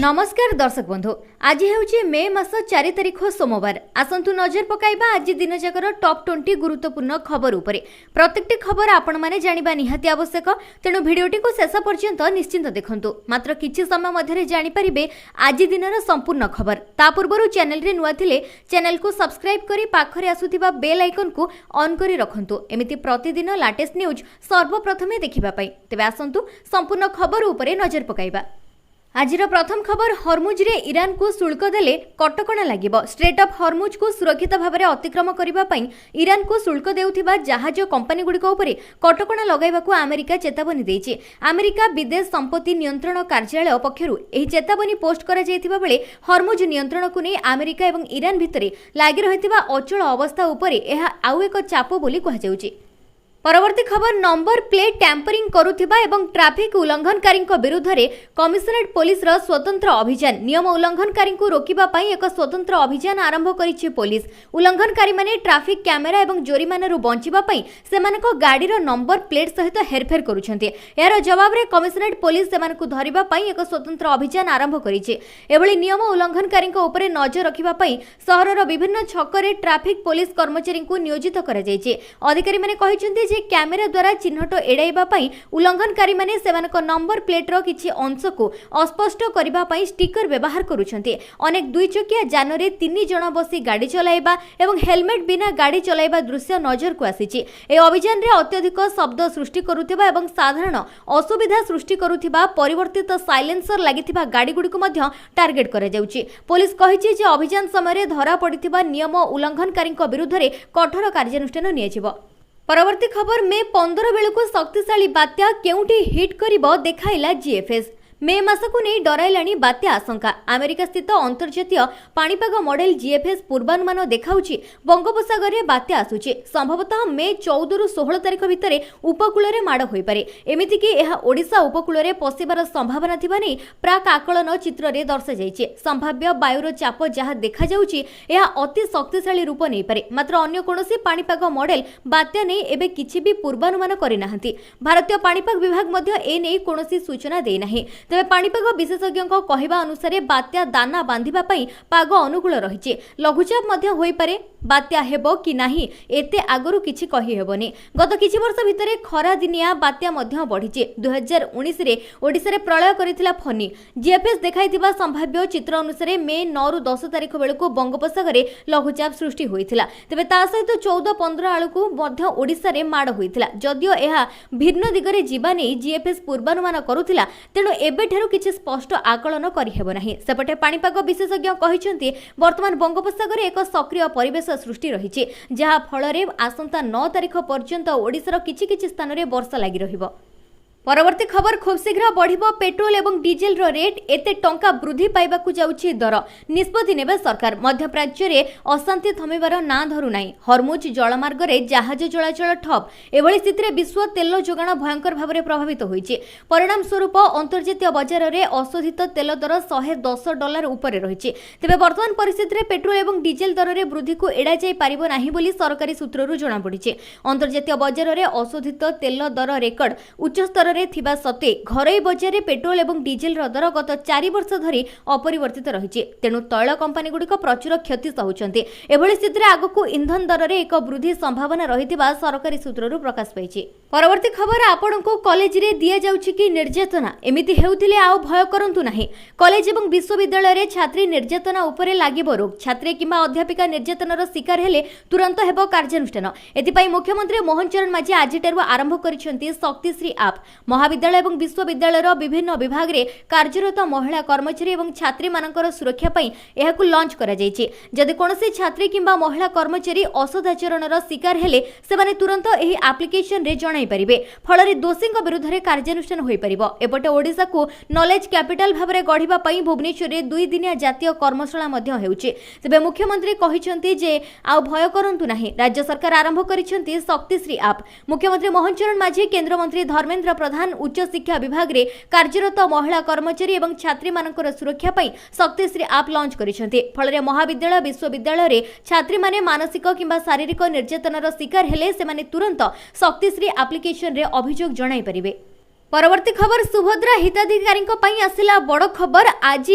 नमस्कार दर्शक बंधु आज हूँ मे मास 4 तारिख सोमवार। आसंतु नजर पकाइबा आज दिन जाकर टॉप 20 गुरुत्वपूर्ण खबर उपरे। प्रत्येक खबर आपण माने जानिबा निहाती आवश्यक, तेणु भिडियोटी को शेष पर्यंत निश्चिंत देखंतु। मात्र किछि समय मध्यरे जानि परिबे आज दिनर संपूर्ण खबर। ता पूर्वरु चैनल रे नुआ थिले चैनल को सब्सक्राइब करी पाखरे आसुथिबा बेल आइकन को ऑन करी रखंतु। एमिति प्रतिदिन लेटेस्ट न्यूज सर्वप्रथमे देखिबा पई। तेबे आसंतु संपूर्ण खबर उपरे नजर पकाइबा। आजिर प्रथम खबर, हरमुज रे ईरान को शुल्क देले कटकणा लागिबो। स्ट्रेट ऑफ हरमुज को सुरक्षित भाव में अतिक्रम करबा पई ईरान को शुल्क देउथिबा जहाज कंपनी गुड़िक उपरे कटकणा लगाइबाकू अमेरिका चेतावनी देइछि। अमेरिका विदेश संपत्ति नियंत्रण कार्यालय पक्षरु एही चेतावनी पोस्ट करा जायथिबा बेले हरमुज नियंत्रण को नै अमेरिका एवं ईरान भितरे लागि रहिथिबा अचल अवस्था उपरे एहा आउ एक चाप बोली कहा जाउछि। परवर्ती खबर, नंबर प्लेट टैंपरिंग करुथिबा एवं ट्रैफिक उल्लंघनकारी विरुद्ध में कमिशनरेट पुलिस स्वतंत्र अभियान। नियम उल्लंघनकारी रोकवा पाई एक स्वतंत्र अभियान आरंभ करिछि पुलिस। उल्लंघनकारी माने ट्रैफिक कैमेरा एवं जोरिमाना बंचिबा पाई सेमानक गाड़ीर नंबर प्लेट सहित हेरफेर करुछन्ति। यार जवाब रे कमिशनरेट पुलिस सेमानकु धरिबा पाई एक स्वतंत्र अभियान आरंभ करिछि। एभली नियम उल्लंघनकारी उपरे नजर रखिबा पाई सहरर विभिन्न छकरे ट्रैफिक पुलिस कर्मचारी नियोजित करा जायछि। अधिकारी माने कहिसन्ति कैमेरा द्वारा चिन्हट एड़ाइबा पई उल्लंघनकारी माने सेमानक नंबर प्लेट रो किछि अंश को अस्पष्ट करबा पई स्टिकर व्यवहार करुछन्ति। अनेक दुई चकिया जान रे 3 जण बसी गाड़ी चलाइबा एवं हेलमेट बिना गाड़ी चलाइबा दृश्य नजर को आसीछि। ए अभियान रे अत्यधिक शब्द सृष्टि करुथिबा एवं साधारण असुविधा सृष्टि करुथिबा परिवर्तित साइलेंसर लागिथिबा गाड़ी गुडी को मध्य टार्गेट करा जाउछि। पुलिस कहिछि जे अभियान समय धरा पड़िथिबा नियम उल्लंघनकारी विरुद्ध रे कठोर कार्यानुष्ठान नियाजिबो। परवर्ती खबर, मे 15 बेलू शक्तिशाली बात्या केउंटी हिट करिबो देखाइला जीएफएस। मे मासकु नहीं डराइलाणी बात्या आशंका। अमेरिका स्थित अंतर्जातीय पाणीपाग मॉडल जीएफएस पूर्वानुमान देखाउछि बंगोपसागर रे बात्या आसुछि। संभवतः मे 14 रु 16 तारिख भितरे उपकूल रे माड़ होई पारे। एमिति कि एहा ओडिशा उपकूल रे पसिबार संभावना थिबा नै प्राक आकलन चित्र रे दर्शा जायछि। संभाव्य वायुर चाप जहा देखा जाउछि एहा अति शक्तिशाली रूप नै पारे। मात्र अन्य कोनोसी पाणीपाग मॉडल बात्या नै एबे किछि भी पूर्वानुमान करि नाहंती। भारतीय पाणीपाग विभाग मध्य ए नै कोनोसी सूचना देइ नाही। तेज पाणीपाग विशेषज्ञों कहवा अनुसार बात्या दाना बांधिबा पई पाग अनुकूल रही। लघुचाप मध्य होई पारे, बात्या हेबो कि नाही एते आगरु किछि कहि हेबोनी। गत किछि वर्ष भितरे खरा दिनिया बात्या मध्य बढ़िछि। 2019 रे ओडिसा रे प्रलय करिथिला फनी। जीएफएस देखाइथिबा संभाव्य चित्र अनुसार मे 9 रु 10 तारिख बेलकु बंगोपसागर रे लघुचाप सृष्टि होइथिला। तेबे ता सहित 14-15 आळकु मध्य ओडिसा रे माड होइथिला। जदियो एहा भिन्न दिगरे जीवा नै जीएफएस पूर्वानुमान करुथिला, तेणु एबेठारु किछि स्पष्ट आकलन करि हेबो नाही। सेपटे पाणीपाग विशेषज्ञ कहिसंती वर्तमान बंगोपसागर एक सक्रिय परिवेश सृष्टि रही, जहा फल आसंता 9 तारिख पर्यंत ओडिशार किछि स्थान रे वर्षा लागि रहिबो। परवर्ती खबर, खूब शीघ्र बढ़िबो पेट्रोल एवं डीजेल रो रेट। एते टंका वृद्धि पाइबाकू जाउछि दर। निष्पत्ति नेबे सरकार। मध्य प्राच्य रे अशांति थमिबार ना धरु नाही। हरमुज जलमार्ग रे जहाज चलाचल ठप। एभली स्थिति रे विश्व तेल जोगाण भयंकर भाव में प्रभावित होइछि। परिणाम स्वरूप अंतर्जातीय बाजार रे अशोधित तेल दर $110 उपरे रहिछि। तेबे वर्तमान परिस्थिति रे पेट्रोल एवं डीजेल दर रे वृद्धि को एड़ा जाय पारिबो नाही बोली सरकारी सूत्ररु जणा पडिछि। अंतर्जातीय बाजार रे अशोधित तेल दर रेकर्ड उच्च स्तर थिबा सत्वे घरोई बजार रे पेट्रोल एवं डीजेल दर गत 4 वर्ष धरी अपरिवर्तित रहिछि। तेणु तैल कंपनी गुड़िक प्रचुर क्षति सहुचंती। एभली स्थिति रे आगकू इंधन दर रे एक वृद्धि संभावना रहिथिबा सरकारी सूत्ररु प्रकाश पाइछि। परवर्ती खबर, आपनको कॉलेज रे दिया जाउछि कि निर्यातना एमिति हेउथिले आउ भय करंतु नाही। कॉलेज एवं विश्वविद्यालय रे छात्री निर्यातना उपरे लागिबो रोक। छात्री किंबा अध्यापिका निर्यातनार शिकार हेले तुरंत हेबो कार्यानुष्ठान। एथिपाई मुख्यमंत्री मोहन चरण माझी आजिटारु आरंभ करिसेंती शक्तिश्री आप। महाविद्यालय एवं विश्वविद्यालय विभिन्न विभाग रे कार्यरत महिला कर्मचारी एवं छात्री मानकर सुरक्षा पई एहाकु लॉन्च करा जायछि। जदि कोनोसी छात्री किंबा महिला कर्मचारी असदाचरणर शिकार हेले सेमाने तुरंत एही एप्लिकेशन रे जणाई परिबे। फଳରେ दोषीଙ୍କ विरुद्ध कार्यानुष्ठान होई परिबो। एपटे ओडिसा को नॉलेज कैपिटल भाबरे गढिबा पई भुवनेश्वर रे 2 दिनिया जातीय कर्मशाला मध्य हेउछि। तबे मुख्यमंत्री कहिसंती जे आउ भय करंतु नाही। राज्य सरकार आरंभ करिसंती शक्तिश्री आप। मुख्यमंत्री मोहन चरण माझी, केंद्र मंत्री धर्मेंद्र प्रधान उच्च शिक्षा विभाग रे कार्यरत महिला कर्मचारी एवं छात्री मानकर सुरक्षा पई शक्तिश्री आप लॉन्च करिसंती। फଳରେ महाविद्यालय विश्वविद्यालय रे छात्री माने मानसिक किंबा शारीरिक निर्यातनार शिकार हेले सेमाने तुरंत शक्तिश्री एप्लिकेशन रे अभियोग जणाई परिबे। परवर्ती खबर सुभद्रा हिताधिकारी आसिला बड़ खबर। आज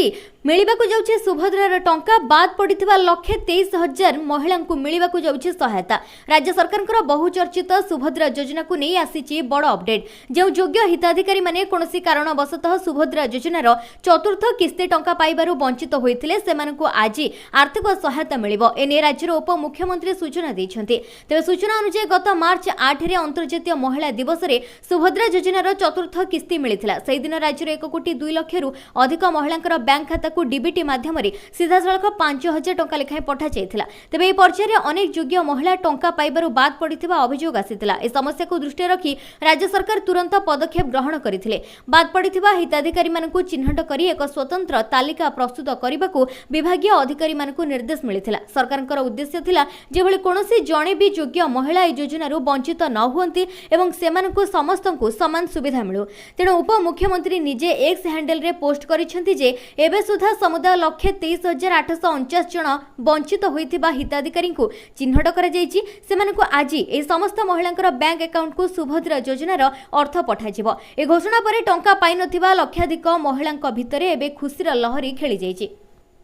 मिलवाक जाउछे सुभद्रार टंका बाद पड़िथिबा 1,23,000 महिला को मिलवाक जाउछे सहायता। राज्य सरकार बहुचर्चित सुभद्रा योजना को नहीं आसीची बड़ अपडेट। जो योग्य हिताधिकारी माने कोनोसी कारणवशतः सुभद्रा योजनार चतुर्थ किस्ती टंका पाइबारु वंचित होइथिले सेमानकु आज आर्थिक सहायता मिलिबो। एने राज्यर उपमुख्यमंत्री सूचना दैछन्ति। तेबे सूचना अनुसार गत मार्च 8 रे अंतर्जातीय महिला दिवस रे सुभद्रा योजनार चतुर्थ किस्ती मिलिथिला। सेहि दिन राज्यर 1,02,00,000 रु अधिक महिलांकर बैंक खाता को डीबीटी माध्यम सीधा सड़क 5,000 टंका लेखाएं पठा जाइथिला। तेबे ए पर्यायर अनेक योग्य महिला टंका पाइबारु बाद पड़िथिबा अभियोग आसिथिला। ए समस्या को दृष्टि रखी राज्य सरकार तुरंत पदक्षेप ग्रहण करथिले। बाद पड़िथिबा हिताधिकारी मानकु चिन्हट करी एक स्वतंत्र तालिका प्रस्तुत करबाकू विभागीय अधिकारी मानकु निर्देश मिलिथिला। सरकारकर उद्देश्य थिला जेभଳି कोनोसी जणे भी योग्य महिला ए योजनारु वंचित न हुअंती एवं सेमानकु समस्तंकु समान सुविधा मिलु। तेणु उपमुख्यमंत्री निजे एक्स हैंडल रे पोस्ट करिसेंती जे एबे सुधा समुदाय 1,23,849 जन वंचित होइथिबा हिताधिकारी को चिन्हट करा जायछि। सेमानकु आज ए समस्त महिलांकर बैंक अकाउंट को सुभद्रा योजनार अर्थ पठाजिबो। ए घोषणा परे टंका पाइ नथिबा लक्षाधिक महिलांक भितरे एबे खुशीर लहरी खेली जायछि।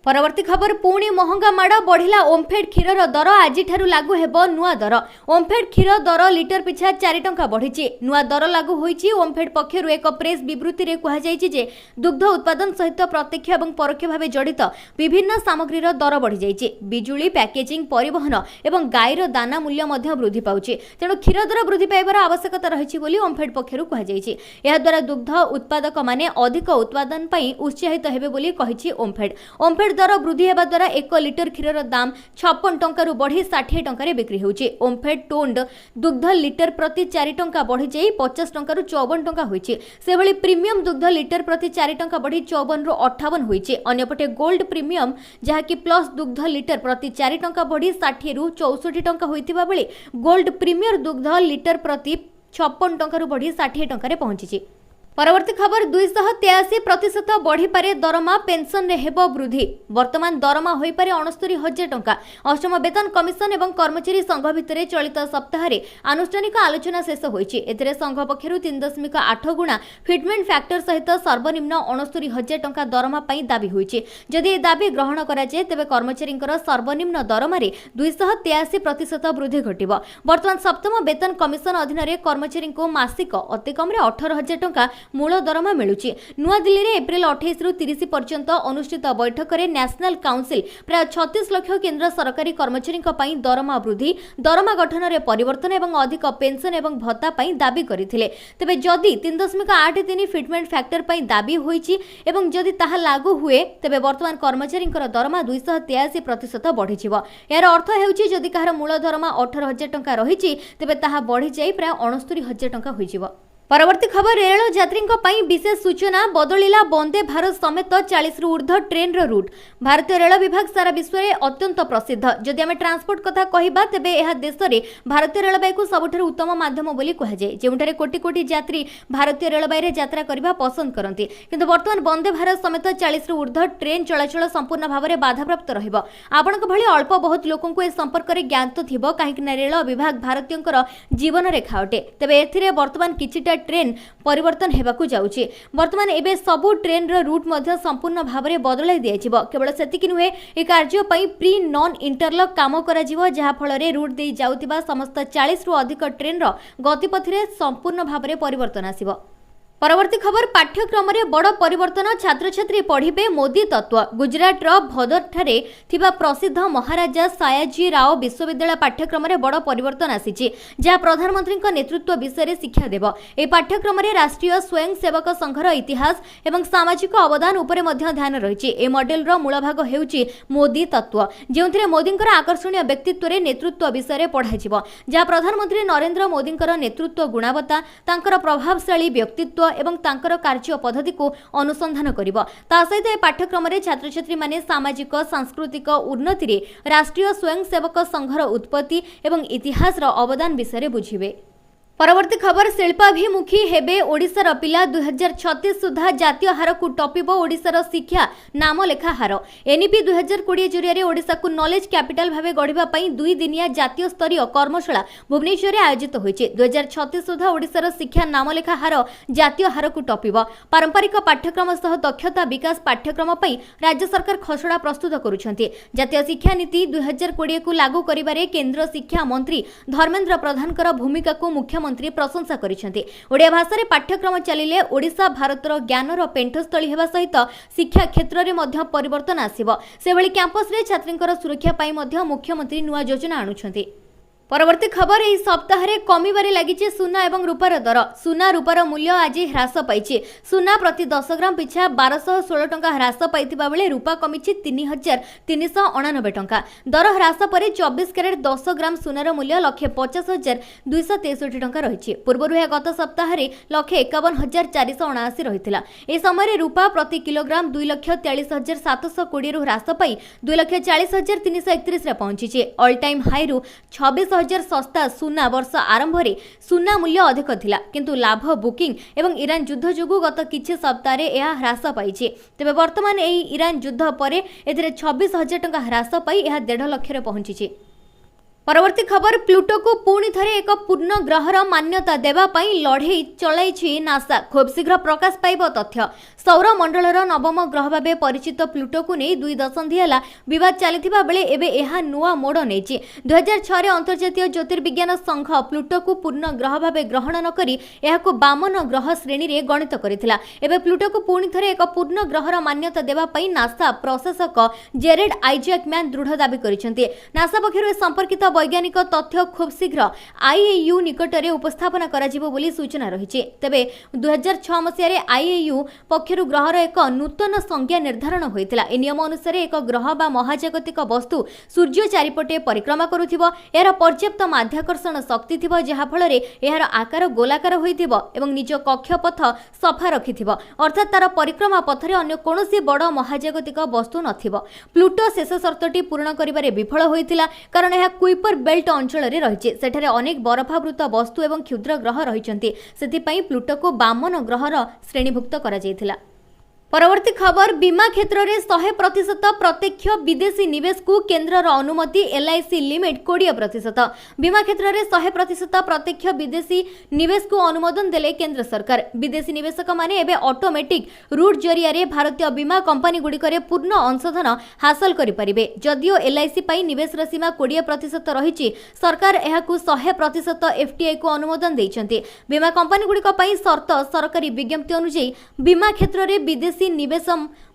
परवर्ती खबर पुणी महंगा माड़ बढ़िला ओमफेड क्षीर दर। आज लागू हेबो नुआ दर। ओमफेड क्षीर दर लिटर पिछा 4 टंका बढ़ी। नुआ दर लागू होईछि। ओमफेड पक्षरु एक प्रेस विवृत्ति रे कहा जायछि जे दुग्ध उत्पादन सहित प्रत्यक्ष एवं परोक्ष भावे जड़ित विभिन्न सामग्रीर दर बढ़ी जायछि। बिजुली, पैकेजिंग, परिवहन एवं गाईर दाना मूल्य मध्य वृद्धि पाउछि। तेणु क्षीर दर वृद्धि पाइबार आवश्यकता रहिछि बोली ओमफेड पक्षरु कहा जायछि। एहा द्वारा दुग्ध उत्पादक माने अधिक उत्पादन पई उत्साहित हेबे बोली कहिछि ओमफेड दर वृद्धि हेबा द्वारा 1 लिटर क्षीर दाम 56 टंका बढ़ी 60 टंका बिक्री होउछि। ओमफेड टोन्ड दुग्ध लिटर प्रति 4 टंका बढ़ी जाई 50 टंका 54 टंका होइछि। सेभଳି प्रीमियम दुग्ध लिटर प्रति 4 टंका बढ़ी 54 रु 58 होइछि। अन्यपटे गोल्ड प्रीमियम जहा कि प्लस दुग्ध लिटर प्रति 4 टंका बढ़ी 60 रु 64 टंका होइतिबा बेले गोल्ड प्रीमियर दुग्ध लिटर प्रति 56 टंका बढ़ी 60 टंका पहुंची। परवर्ती खबर 283% बढ़ी पारे दरमा पेंशन रे हेबो वृद्धि। वर्तमान दरमा होई पारे 69,000 टंका। अष्टम वेतन कमिशन एवं कर्मचारी संघ भितरे चलित सप्ताह रे आनुष्ठानिक आलोचना शेष होईछि। एथिरे संघ पक्षरु 3.8 गुणा फिटमेंट फैक्टर सहित सर्वनिम्न 69,000 टंका दरमा पई दाबी होईछि। जदि ए दाबी ग्रहण करा जाय तेबे कर्मचारींकर सर्वनिम्न दरमा रे 283% वृद्धि घटिबो। वर्तमान सप्तम वेतन कमिशन अधीन रे कर्मचारी को मासिक अति कम रे 18,000 टंका मूल दरमा मिलुछि। नुआ दिल्ली रे एप्रिल 28 रु 30 पर्यंत अनुष्ठित बैठक रे नेशनल काउंसिल प्राय 36 लाख केंद्र सरकारी कर्मचारी पई दरमा वृद्धि, दरमा गठन रे परिवर्तन एवं अधिक पेंशन एवं भत्ता पई दाबी करथिले। तबे जदि 3.83 फिटमेंट फैक्टर पई दाबी होईछि एवं जदि ताहा लागू हुए तेबे वर्तमान कर्मचारींकर दरमा 283% बढ़िजिवो। यार अर्थ हेउछि जदि कहार मूल दरमा 18,000 टंका रहिछि तेबे ताहा बढ़ी जाई प्राय 69,000 टंका होईजिवो। परवर्ती खबर रेल यात्री विशेष सूचना बदलिला वंदे भारत समेत 40 रु ऊर्ध्व ट्रेन रूट। भारतीय रेल विभाग सारा विश्व में अत्यंत प्रसिद्ध। जदि आम ट्रांसपोर्ट कथा कहबा तेबे यह देश में भारतीय रेलवे को सबुठारु उत्तम माध्यम बोली कहुए, जोठारे कोटी कोटी यात्री भारतीय रेलवे रे यात्रा करबा पसंद करती। किंतु वर्तमान वंदे भारत समेत 40 रु ऊर्ध्व ट्रेन चलाचल संपूर्ण भाव में बाधाप्राप्त रहिबो। आपनक भली अल्प बहुत लोकों को ए संपर्क में ज्ञात थिबो काहेकि रेल विभाग भारतीयंकर जीवन रेखा अटे। तेबे एथिरे वर्तमान किछिटा ट्रेन परिवर्तन हेबाकू जाउछि। वर्तमान एबे सबु ट्रेन रो रूट मध्य संपूर्ण भाव में बदलाई दियाजिबो। केवल सेतिकि नुहे ए कार्य पई प्री नॉन इंटरलॉक काम कराजिबो, जहा फल रे रूट दे जाउतिबा समस्त 40 रु अधिक ट्रेन रो गतिपथ रे संपूर्ण भाव में परिवर्तन आसिबो। परवर्ती खबर पाठ्यक्रम रे बड़ परिवर्तन, छात्र छात्री पढ़िबे मोदी तत्व। गुजरात रो भदर ठारे थिबा प्रसिद्ध महाराजा सायाजी राव विश्वविद्यालय पाठ्यक्रम रे बड़ परिवर्तन आसीछि, जहा प्रधानमंत्री को नेतृत्व विषय रे शिक्षा देबो। ए पाठ्यक्रम रे राष्ट्रीय स्वयंसेवक संघर इतिहास एवं सामाजिक अवदान उपरे मध्य ध्यान रहिछि। ए मॉडल रो मूल भाग हेउछि मोदी तत्व, जेउथिरे मोदींकर आकर्षणीय व्यक्तित्व रे नेतृत्व विषय रे पढ़ाजिबो, जहा प्रधानमंत्री नरेंद्र मोदींकर नेतृत्व गुणवत्ता, तांकर प्रभावशाली व्यक्तित्व एवं तांकर कार्य पद्धति को अनुसंधान करिबो। ता सहित ए पाठ्यक्रम रे छात्र छात्री माने सामाजिक सांस्कृतिक उन्नति रे राष्ट्रीय स्वयंसेवक संघर उत्पत्ति एवं इतिहास रो अवदान विषय रे बुझिबे। परवर्ती खबर शिल्पाभिमुखी हेबे ओडिशार पिला 2036 सुधा जातीय हार को टपिब ओडिशार शिक्षा नाम लेखा हार एनईपी 2020 जरिया ओडिशा को नॉलेज कैपिटल भाव गढ़ा 2 दिनिया जातीय स्तरीय कर्मशाला भुवनेश्वर में आयोजित होइछे। 2036 सुधा ओडिशार शिक्षा नाम लेखा हार जातीय हार को टपिब पारंपरिक पाठ्यक्रम सह दक्षता विकास पाठ्यक्रम राज्य सरकार खसड़ा प्रस्तुत करुछन्ति। जातीय शिक्षा नीति 2020 को लागू करिबारे केंद्र शिक्षा मंत्री धर्मेंद्र प्रधानकर भूमिका को मुख्यमंत्री प्रशंसा करिसेंति। ओडिया भाषा रे पाठ्यक्रम चलिले ओडिशा भारतर ज्ञानर पेंठस्थली हेबा सहित शिक्षा क्षेत्र रे मध्य परिवर्तन आसीबो। सेभଳି कैंपस रे छात्रींकर सुरक्षा पाई मध्य मुख्यमंत्री नुआ योजना आणुछन्ति। परवर्ती खबर एही सप्ताह रे कमिबारे लागिचे सुना एवं रूपार दर। सुना रूपार मूल्य आज ह्रास पाइछि। सुना प्रति 10 ग्राम पिछा 1216 टंका ह्रास पाइथिबा बेले रूपा कमिछि 3399 टंका। दर ह्रास परे 24 कैरेट 10 ग्राम सुनार मूल्य 1,50,263 टंका रहिछि। पूर्वरु या गत सप्ताह रे 1,51,479 रहिथिला। ए समय रूपा प्रति किलोग्राम 2,43,720 रु ह्रास पाई 2,40,331 रे पहुंचिछि। ऑल टाइम हाई रु 26,000 सस्ता सुना वर्ष आरंभ रे सुना मूल्य अधिक थिला, किंतु लाभ बुकिंग एवं ईरान युद्ध जोगु गत किछि सप्ताह रे यह ह्रास पाइछि। तेबे वर्तमान एही ईरान युद्ध परे एथिरे 26,000 टंका ह्रास पाई यह 1.5 लाख रे पहुंचिछि। परवर्ती खबर प्लूटो को पुणी थरे एक पूर्ण ग्रहर मान्यता देवा पई लड़ाई चलाइछि नासा। खूब शीघ्र प्रकाश पाइब तथ्य। सौर मंडलर नवम ग्रह भाबे परिचित प्लूटो को नहीं 2 दशंधि हला विवाद चलिथिबा बेले एबे एहा नुआ मोड़ नेछि। 2006 रे अंतर्जातीय ज्योतिर्विज्ञान संघ प्लूटो को पूर्ण ग्रह भाबे ग्रहण न करी एहाको वामन ग्रह श्रेणी रे गणित करिथिला। एबे प्लूटो को पुणी थरे एक पूर्ण ग्रहर मान्यता देवा पई नासा प्रशासक जेरेड आइजैकमैन दृढ़ दाबी करिसेंति। नासा पक्षरु संपर्कित वैज्ञानिक तथ्य खूब शीघ्र आईएयू निकटरे उपस्थापना कराजिबो बोली सूचना रहिछि। तेबे 2006 मसिया रे आईएयू पक्षरु ग्रहर एक नूतन संज्ञा निर्धारण होइतिला। ए नियम अनुसार एक ग्रह बा महाजागतिक वस्तु सूर्य चारिपटे परिक्रमा करुथिबो, एहार पर्याप्त माध्याकर्षण शक्ति थिबो जहा फଳରେ एहार आकार गोलाकार होइथिबो एवं निज कक्षपथ सफा रखिथिबो, अर्थात तार परिक्रमा पथरे अन्य कोनोसी बड़ महाजागतिक वस्तु नथिबो। प्लूटो शेष शर्तटी पूर्ण करिबारे विफल होइतिला, कारण एहा कुइपर बेल्ट अंचल रे रहिछि। सेठारे अनेक बरफावृत वस्तु एवं क्षुद्र ग्रह रहिछन्ति। सेथिपई प्लूटो को वामन ग्रहर श्रेणीभुक्त करा जायथिला। परवर्ती खबर बीमा क्षेत्र में 100% प्रत्यक्ष विदेशी निवेश को केंद्र अनुमति। LIC limit 20%। बीमा क्षेत्र में 100% प्रत्यक्ष विदेशी निवेश को अनुमोदन देले केंद्र सरकार। विदेशी निवेशक माने एबे ऑटोमेटिक रूट जरिया रे भारतीय बीमा कंपनी गुडी करे पूर्ण अंशधन हासिल करि परिबे। जदियो एलआईसी पई निवेश सीमा 20% रहिछि, सरकार एहाकु 100% एफटीआई को अनुमोदन दैछन्ति। बीमा कंपनी गुडी को पई शर्त सरकारी विज्ञप्ति अनुसार बीमा क्षेत्र में विदेशी निवेश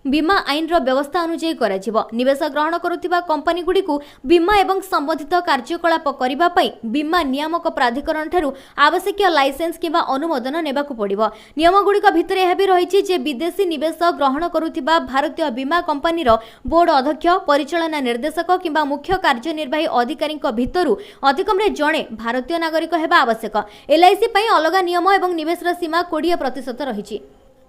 बीमा आईन रो व्यवस्था अनुसार कराजिबो। निवेश ग्रहण करुथिबा कंपनी गुडी को बीमा एवं संबंधित कार्यकलाप करिबा पई बीमा नियामक प्राधिकरण ठारू आवश्यक लाइसेंस किबा अनुमोदन नेबाकू पड़िबो। नियम गुडी भितर यह भी रहिछि जे विदेशी निवेश ग्रहण करुथिबा भारतीय बीमा कंपनी रो बोर्ड अध्यक्ष, परिचालना निर्देशक किबा मुख्य कार्यनिर्वाही अधिकारी भितरु अधिकम रे जणे भारतीय नागरिक हेबा आवश्यक। एलआईसी पई अलग नियम एवं निवेश सीमा 20% रहिछि।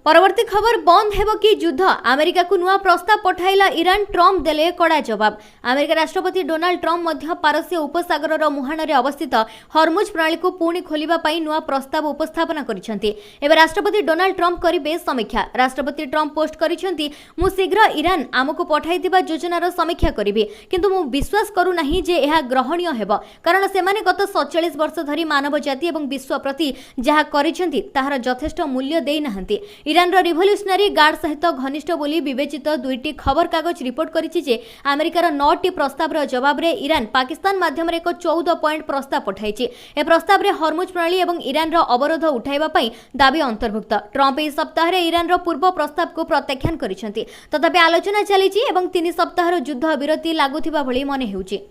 परवर्ती खबर बंद हेबो कि युद्ध। अमेरिका को नुआ प्रस्ताव पठाइला ईरान। ट्रम्प देले कड़ा जवाब। अमेरिका राष्ट्रपति डोनाल्ड ट्रम्प मध्य पारस्य उपसागर मुहाण रे अवस्थित हर्मुज प्रणाली को पुणी खोलिबा पई नुआ प्रस्ताव उपस्थापना करिसेंति। एबे राष्ट्रपति डोनाल्ड ट्रम्प करिबे समीक्षा। राष्ट्रपति ट्रम्प पोस्ट करिसेंति, मु शीघ्र ईरान आमको पठाइथिबा योजनार समीक्षा करिबे, किंतु मु विश्वास करू नाही जे एहा ग्रहणीय हेबो, कारण सेमाने गत 47 वर्ष धरि मानव जाति एवं विश्व प्रति जहा करिसेंति ताहार यथेष्ट मूल्य देई नाहंती। ईरान रो रिवोल्यूशनरी गार्ड सहित घनिष्ठ बोली विवेचित 2टी खबर कागज रिपोर्ट करिछि जे अमेरिकार 9टी प्रस्ताव रो जवाब रे ईरान पाकिस्तान माध्यम रे एक 14 पॉइंट प्रस्ताव पठाइछि। ए प्रस्ताव रे हर्मुज प्रणाली एवं ईरान रो अवरोध उठाइबा पई दाबी अंतर्भुक्त। ट्रम्प ए सप्ताह रे ईरान रो पूर्व प्रस्ताव को प्रत्याख्यान करिसेंति। तथापि आलोचना चलिछि एवं 3 सप्ताह रो युद्ध विरति लागुथिबा भली मने हेउछि।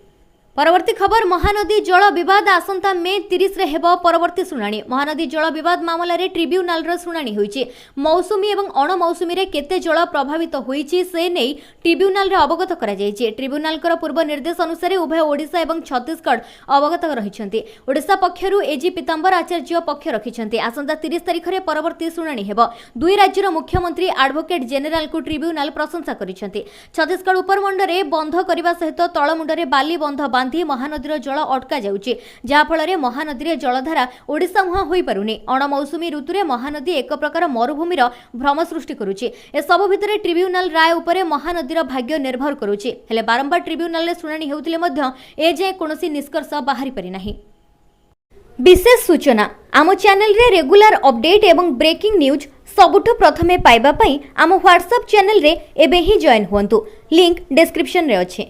परवर्ती खबर महानदी जल विवाद आसंता मे 30 रे हेबो परवर्ती सुनानी। महानदी जल विवाद मामला रे ट्रिब्यूनाल रो सुनानी होईछि। मौसुमी एवं अणमौसुमी रे केते जल प्रभावित होईछि से नै ट्रिब्यूनाल रे अवगत करा जायछि। ट्रिब्यूनाल कर पूर्व निर्देश अनुसार उभय ओडिशा एवं छत्तीसगढ़ अवगत रहिछन्ति। ओडिशा पक्षरु एजी पीतांबर आचार्य पक्ष रखिछन्ति। आसंता 30 तारिख रे परवर्ती सुनानी हेबो। दुई राज्यर मुख्यमंत्री एडवोकेट जेनेराल को ट्रिब्यूनाल प्रशंसा करिछन्ति। छत्तीसगढ़ उपरमुंड रे बंध करिबा सहित तळमुंड रे बाली बंध ବାନ୍ଧି ମହାନଦୀର ଜଳ ଅଟକା ଯାଉଛି, ଯାହାଫଳରେ ମହାନଦୀରେ ଜଳଧାରା ଓଡ଼ିଶା ମୁହାଁ ହୋଇପାରୁନି। ଅଣମୌସୁମୀ ଋତୁରେ ମହାନଦୀ ଏକ ପ୍ରକାର ମରୁଭୂମିର ଭ୍ରମ ସୃଷ୍ଟି କରୁଛି। ଏସବୁ ଭିତରେ ଟ୍ରିବ୍ୟୁନାଲ ରାୟ ଉପରେ ମହାନଦୀର ଭାଗ୍ୟ ନିର୍ଭର କରୁଛି। ହେଲେ ବାରମ୍ବାର ଟ୍ରିବ୍ୟୁନାଲରେ ଶୁଣାଣି ହେଉଥିଲେ ମଧ୍ୟ ଏଯାଏଁ କୌଣସି ନିଷ୍କର୍ଷ ବାହାରି ପାରିନାହିଁ। विशेष सूचना आम चैनल रे रेगुलर अपडेट एवं ब्रेकिंग न्यूज सबुठ प्रथमे पाइबा पई आम व्हाट्सएप चैनल रे एबे ही जॉइन हुअन्तु। लिंक डिस्क्रिप्शन रे अछि।